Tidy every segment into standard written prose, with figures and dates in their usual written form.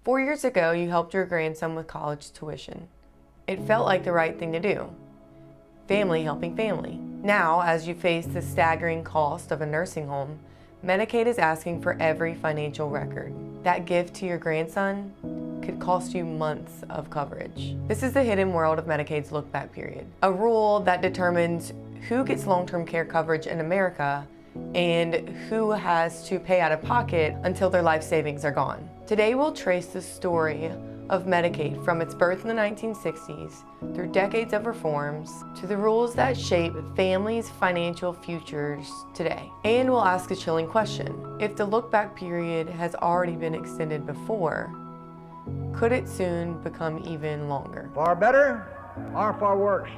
4 years ago, you helped your grandson with college tuition. It felt like the right thing to do. Family helping family. Now, as you face the staggering cost of a nursing home, Medicaid is asking for every financial record. That gift to your grandson could cost you months of coverage. This is the hidden world of Medicaid's look-back period, a rule that determines who gets long-term care coverage in America and who has to pay out of pocket until their life savings are gone. Today we'll trace the story of Medicaid from its birth in the 1960s through decades of reforms to the rules that shape families' financial futures today. And we'll ask a chilling question. If the look-back period has already been extended before, could it soon become even longer? For better or for worse,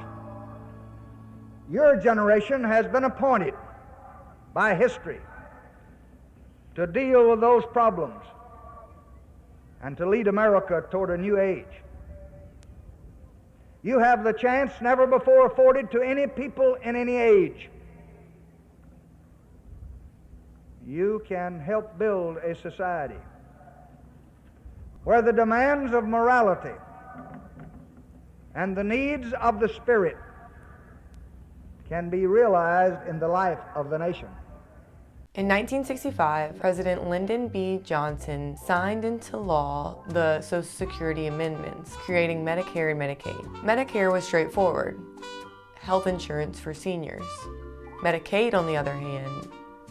your generation has been appointed by history to deal with those problems and to lead America toward a new age. You have the chance never before afforded to any people in any age. You can help build a society where the demands of morality and the needs of the spirit can be realized in the life of the nation. In 1965, President Lyndon B. Johnson signed into law the Social Security Amendments, creating Medicare and Medicaid. Medicare was straightforward, health insurance for seniors. Medicaid, on the other hand,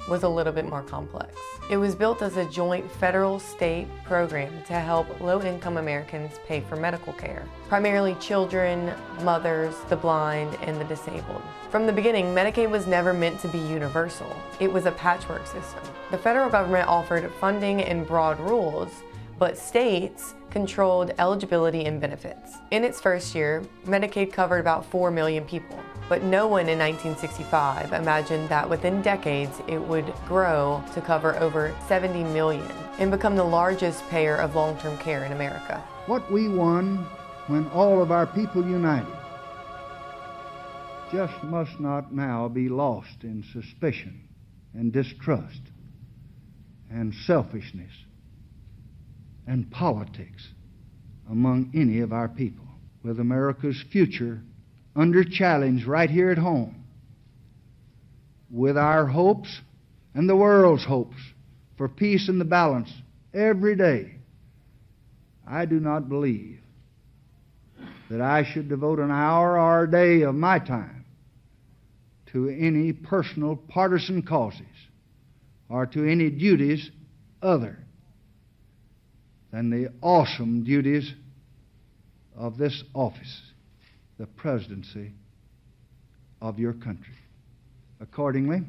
was a little bit more complex. It was built as a joint federal-state program to help low-income Americans pay for medical care, primarily children, mothers, the blind, and the disabled. From the beginning, Medicaid was never meant to be universal. It was a patchwork system. The federal government offered funding and broad rules, but states controlled eligibility and benefits. In its first year, Medicaid covered about 4 million people, but no one in 1965 imagined that within decades it would grow to cover over 70 million and become the largest payer of long-term care in America. What we won when all of our people united just must not now be lost in suspicion and distrust and selfishness and politics among any of our people. With America's future under challenge right here at home, with our hopes and the world's hopes for peace and the balance every day, I do not believe that I should devote an hour or a day of my time to any personal partisan causes or to any duties other than the awesome duties of this office, the presidency of your country. Accordingly,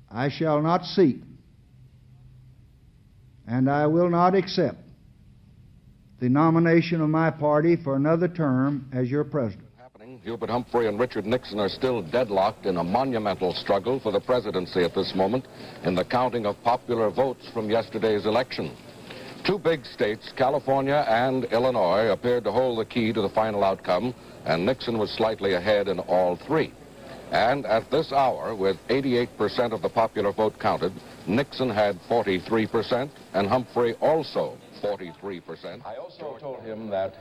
I shall not seek and I will not accept the nomination of my party for another term as your president. Hubert Humphrey and Richard Nixon are still deadlocked in a monumental struggle for the presidency at this moment in the counting of popular votes from yesterday's election. Two big states, California and Illinois, appeared to hold the key to the final outcome, and Nixon was slightly ahead in all three. And at this hour, with 88% of the popular vote counted, Nixon had 43% and Humphrey also 43%. I also told him that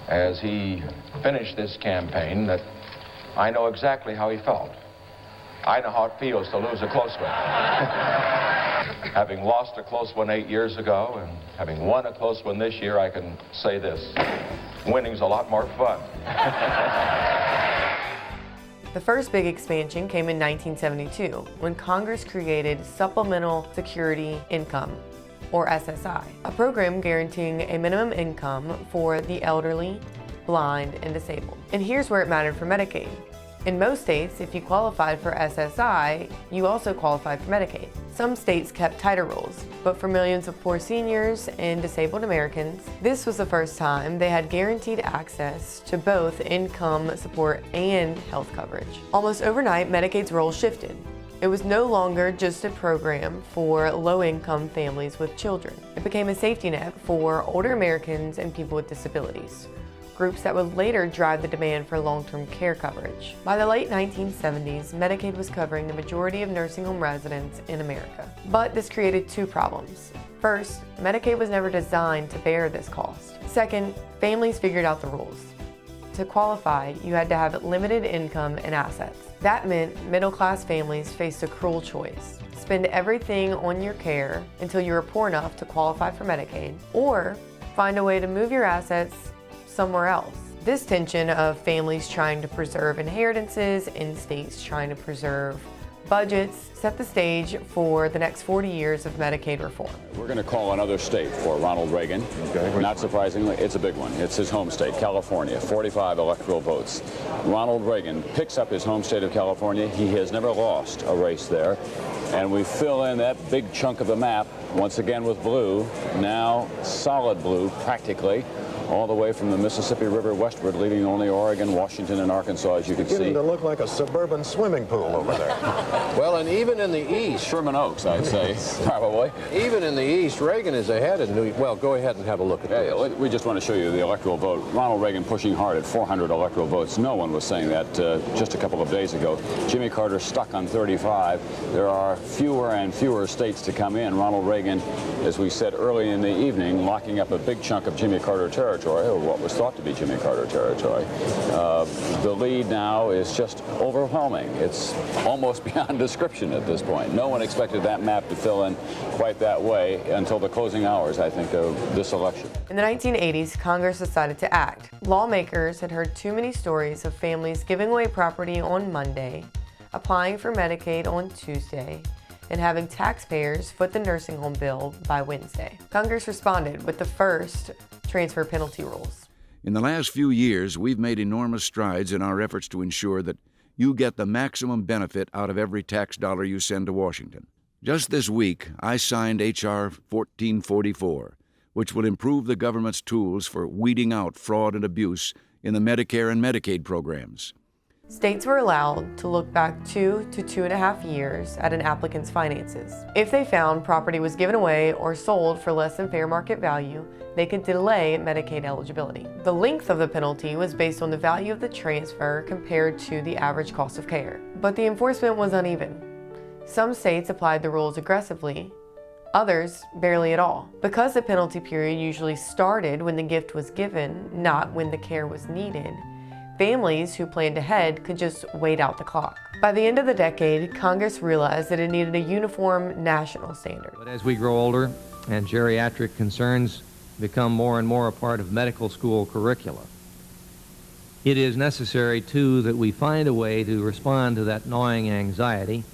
as he finished this campaign that I know exactly how he felt. I know how it feels to lose a close one. Having lost a close one 8 years ago and having won a close one this year, I can say this: winning's a lot more fun. The first big expansion came in 1972 when Congress created Supplemental Security Income, or SSI, a program guaranteeing a minimum income for the elderly, blind, and disabled. And here's where it mattered for Medicaid. In most states, if you qualified for SSI, you also qualified for Medicaid. Some states kept tighter rules, but for millions of poor seniors and disabled Americans, this was the first time they had guaranteed access to both income support and health coverage. Almost overnight, Medicaid's role shifted. It was no longer just a program for low-income families with children. It became a safety net for older Americans and people with disabilities, groups that would later drive the demand for long-term care coverage. By the late 1970s, Medicaid was covering the majority of nursing home residents in America. But this created two problems. First, Medicaid was never designed to bear this cost. Second, families figured out the rules. To qualify, you had to have limited income and assets. That meant middle-class families faced a cruel choice. Spend everything on your care until you were poor enough to qualify for Medicaid, or find a way to move your assets somewhere else. This tension of families trying to preserve inheritances and states trying to preserve budgets set the stage for the next 40 years of Medicaid reform. We're going to call another state for Ronald Reagan. Okay. Not surprisingly, it's a big one. It's his home state, California, 45 electoral votes. Ronald Reagan picks up his home state of California. He has never lost a race there. And we fill in that big chunk of the map, once again with blue, now solid blue practically, all the way from the Mississippi River westward, leaving only Oregon, Washington, and Arkansas, as you can see. Beginning to look like a suburban swimming pool over there. Well, and even in the East, Sherman Oaks, I'd say, probably. even in the East, Reagan is ahead of New. Well, go ahead and have a look at this. We just want to show you the electoral vote. Ronald Reagan pushing hard at 400 electoral votes. No one was saying that just a couple of days ago. Jimmy Carter stuck on 35. There are fewer and fewer states to come in. Ronald Reagan, as we said early in the evening, locking up a big chunk of Jimmy Carter territory, or what was thought to be Jimmy Carter territory. The lead now is just overwhelming. It's almost beyond description at this point. No one expected that map to fill in quite that way until the closing hours, I think, of this election. In the 1980s, Congress decided to act. Lawmakers had heard too many stories of families giving away property on Monday, applying for Medicaid on Tuesday, and having taxpayers foot the nursing home bill by Wednesday. Congress responded with the first transfer penalty rules. In the last few years, we've made enormous strides in our efforts to ensure that you get the maximum benefit out of every tax dollar you send to Washington. Just this week, I signed H.R. 1444, which will improve the government's tools for weeding out fraud and abuse in the Medicare and Medicaid programs. States were allowed to look back 2 to 2.5 years at an applicant's finances. If they found property was given away or sold for less than fair market value, they could delay Medicaid eligibility. The length of the penalty was based on the value of the transfer compared to the average cost of care. But the enforcement was uneven. Some states applied the rules aggressively, others barely at all. Because the penalty period usually started when the gift was given, not when the care was needed, families who planned ahead could just wait out the clock. By the end of the decade, Congress realized that it needed a uniform national standard. But as we grow older and geriatric concerns become more and more a part of medical school curricula, it is necessary, too, that we find a way to respond to that gnawing anxiety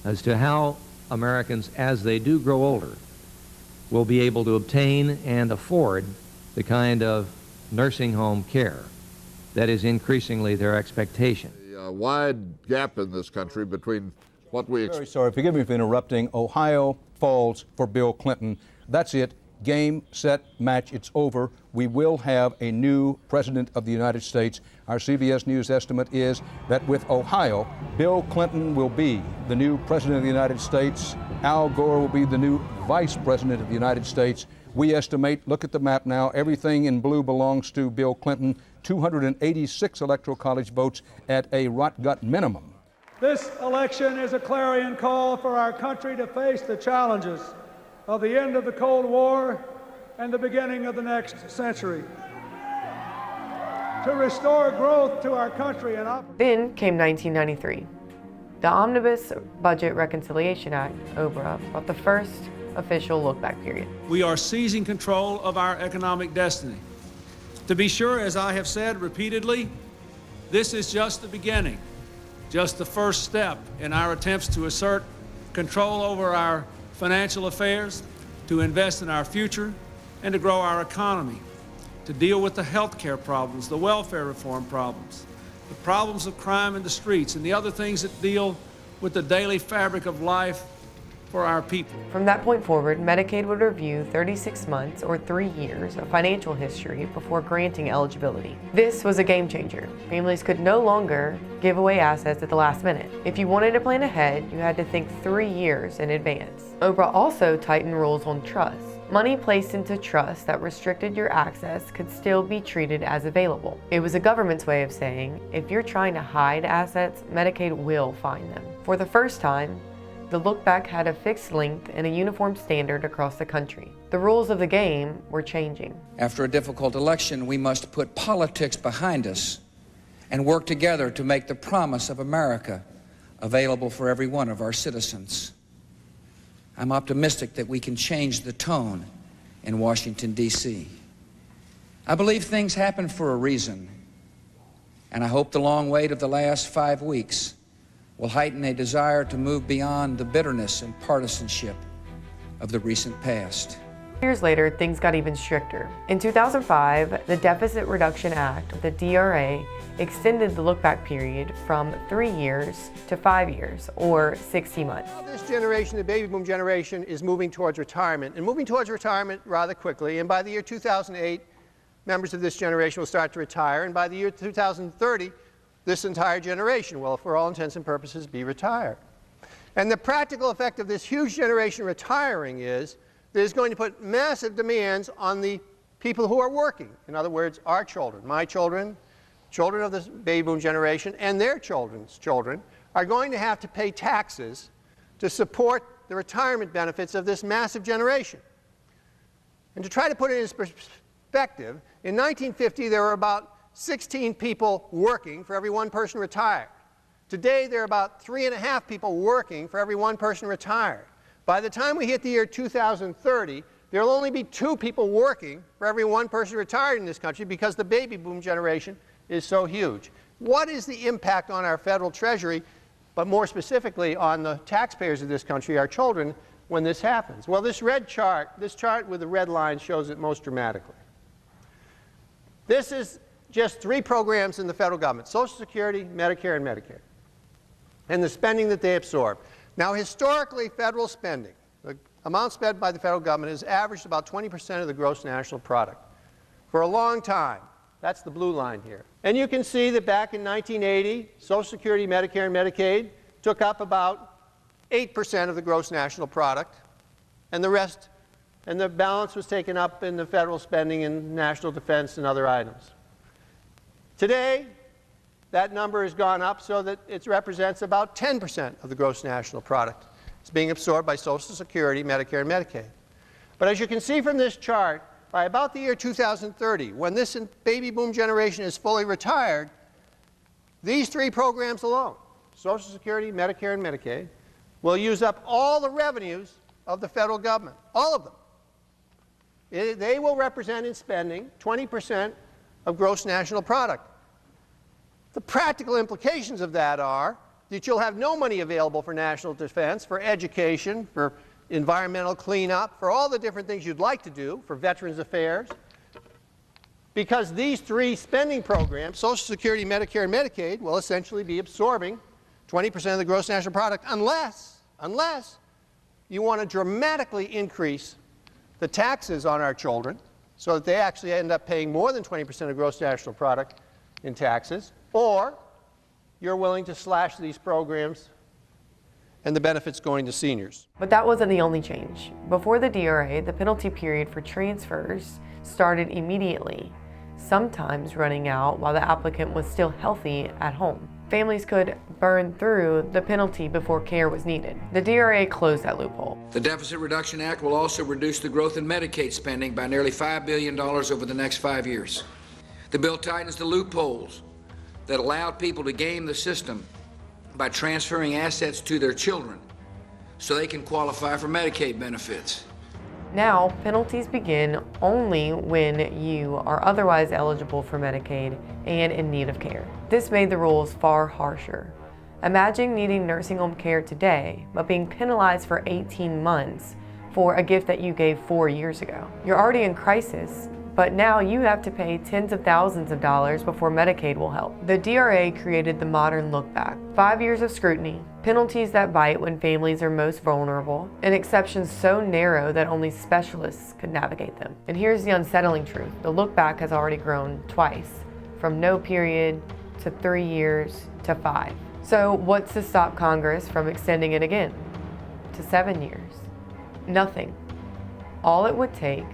as to how Americans, as they do grow older, will be able to obtain and afford the kind of nursing home care that is increasingly their expectation. A wide gap in this country between what we Very sorry, forgive me for interrupting. Ohio falls for Bill Clinton. That's it. Game, set, match. It's over. We will have a new president of the United States. Our CBS News estimate is that with Ohio, Bill Clinton will be the new president of the United States. Al Gore will be the new vice president of the United States. We estimate, look at the map now, everything in blue belongs to Bill Clinton. 286 electoral college votes at a rot-gut minimum. This election is a clarion call for our country to face the challenges of the end of the Cold War and the beginning of the next century. To restore growth to our country and Then came 1993. The Omnibus Budget Reconciliation Act, OBRA, brought the first official look-back period. We are seizing control of our economic destiny. To be sure, as I have said repeatedly, this is just the beginning, just the first step in our attempts to assert control over our financial affairs, to invest in our future, and to grow our economy, to deal with the health care problems, the welfare reform problems, the problems of crime in the streets, and the other things that deal with the daily fabric of life for our people. From that point forward, Medicaid would review 36 months or 3 years of financial history before granting eligibility. This was a game changer. Families could no longer give away assets at the last minute. If you wanted to plan ahead, you had to think 3 years in advance. OBRA also tightened rules on trusts. Money placed into trusts that restricted your access could still be treated as available. It was a government's way of saying, if you're trying to hide assets, Medicaid will find them. For the first time, The look-back had a fixed length and a uniform standard across the country. The rules of the game were changing. After a difficult election, we must put politics behind us and work together to make the promise of America available for every one of our citizens. I'm optimistic that we can change the tone in Washington, D.C. I believe things happen for a reason, and I hope the long wait of the last 5 weeks will heighten a desire to move beyond the bitterness and partisanship of the recent past. Years later, things got even stricter. In 2005, the Deficit Reduction Act, the DRA, extended the look-back period from 3 years to 5 years, or 60 months. This generation, the baby boom generation, is moving towards retirement, and moving towards retirement rather quickly. And by the year 2008, members of this generation will start to retire, and by the year 2030, this entire generation will, for all intents and purposes, be retired. And the practical effect of this huge generation retiring is that it's going to put massive demands on the people who are working. In other words, our children, my children, children of the baby boom generation, and their children's children are going to have to pay taxes to support the retirement benefits of this massive generation. And to try to put it in perspective, in 1950 there were about 16 people working for every one person retired. Today there are about 3.5 people working for every one person retired. By the time we hit the year 2030, there will only be 2 people working for every one person retired in this country because the baby boom generation is so huge. What is the impact on our federal treasury, but more specifically on the taxpayers of this country, our children, when this happens? Well, this chart with the red line shows it most dramatically. This is just 3 programs in the federal government: Social Security, Medicare, and Medicaid, and the spending that they absorb. Now, historically, federal spending, the amount spent by the federal government, has averaged about 20% of the gross national product for a long time. That's the blue line here. And you can see that back in 1980, Social Security, Medicare, and Medicaid took up about 8% of the gross national product, and the rest, and the balance was taken up in the federal spending in national defense and other items. Today, that number has gone up so that it represents about 10% of the gross national product. It's being absorbed by Social Security, Medicare, and Medicaid. But as you can see from this chart, by about the year 2030, when this baby boom generation is fully retired, these 3 programs alone, Social Security, Medicare, and Medicaid, will use up all the revenues of the federal government, all of them. They will represent in spending 20% of gross national product. The practical implications of that are that you'll have no money available for national defense, for education, for environmental cleanup, for all the different things you'd like to do, for Veterans Affairs, because these 3 spending programs, Social Security, Medicare, and Medicaid, will essentially be absorbing 20% of the gross national product unless you want to dramatically increase the taxes on our children so that they actually end up paying more than 20% of gross national product in taxes, or you're willing to slash these programs and the benefits going to seniors. But that wasn't the only change. Before the DRA, the penalty period for transfers started immediately, sometimes running out while the applicant was still healthy at home. Families could burn through the penalty before care was needed. The DRA closed that loophole. The Deficit Reduction Act will also reduce the growth in Medicaid spending by nearly $5 billion over the next 5 years. The bill tightens the loopholes that allowed people to game the system by transferring assets to their children so they can qualify for Medicaid benefits. Now, penalties begin only when you are otherwise eligible for Medicaid and in need of care. This made the rules far harsher. Imagine needing nursing home care today, but being penalized for 18 months for a gift that you gave 4 years ago. You're already in crisis, but now you have to pay tens of thousands of dollars before Medicaid will help. The DRA created the modern look back. 5 years of scrutiny, penalties that bite when families are most vulnerable, and exceptions so narrow that only specialists could navigate them. And here's the unsettling truth. The look back has already grown twice, from no period to 3 years to 5. So what's to stop Congress from extending it again to 7 years? Nothing. All it would take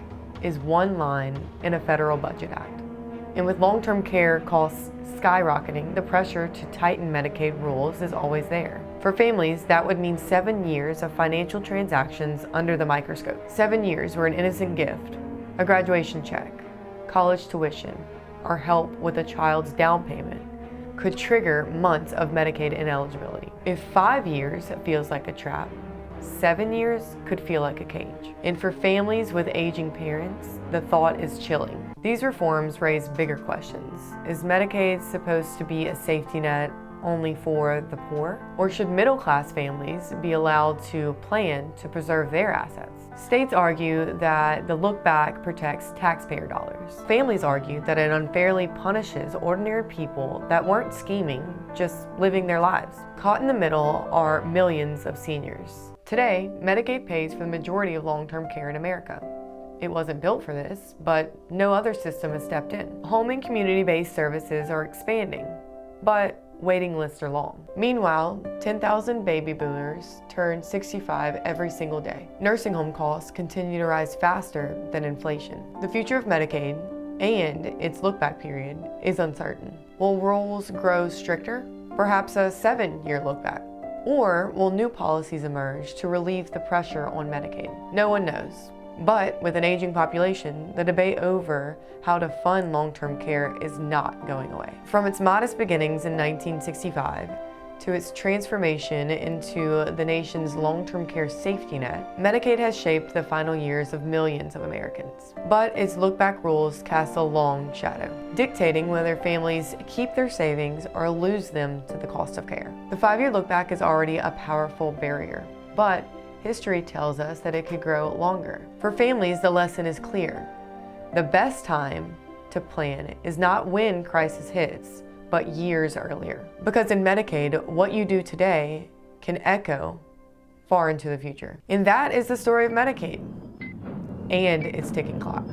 is one line in a federal budget act. And with long-term care costs skyrocketing, the pressure to tighten Medicaid rules is always there. For families, that would mean 7 years of financial transactions under the microscope. 7 years where an innocent gift, a graduation check, college tuition, or help with a child's down payment could trigger months of Medicaid ineligibility. If 5 years feels like a trap, 7 years could feel like a cage. And for families with aging parents, the thought is chilling. These reforms raise bigger questions. Is Medicaid supposed to be a safety net only for the poor? Or should middle-class families be allowed to plan to preserve their assets? States argue that the look-back protects taxpayer dollars. Families argue that it unfairly punishes ordinary people that weren't scheming, just living their lives. Caught in the middle are millions of seniors. Today, Medicaid pays for the majority of long-term care in America. It wasn't built for this, but no other system has stepped in. Home and community-based services are expanding, but waiting lists are long. Meanwhile, 10,000 baby boomers turn 65 every single day. Nursing home costs continue to rise faster than inflation. The future of Medicaid and its look-back period is uncertain. Will rules grow stricter? Perhaps a 7-year look-back? Or will new policies emerge to relieve the pressure on Medicaid? No one knows. But with an aging population, the debate over how to fund long-term care is not going away. From its modest beginnings in 1965 to its transformation into the nation's long-term care safety net, Medicaid has shaped the final years of millions of Americans. But its look-back rules cast a long shadow, dictating whether families keep their savings or lose them to the cost of care. The 5-year look-back is already a powerful barrier, but history tells us that it could grow longer. For families, the lesson is clear. The best time to plan is not when crisis hits, but years earlier. Because in Medicaid, what you do today can echo far into the future. And that is the story of Medicaid and its ticking clock.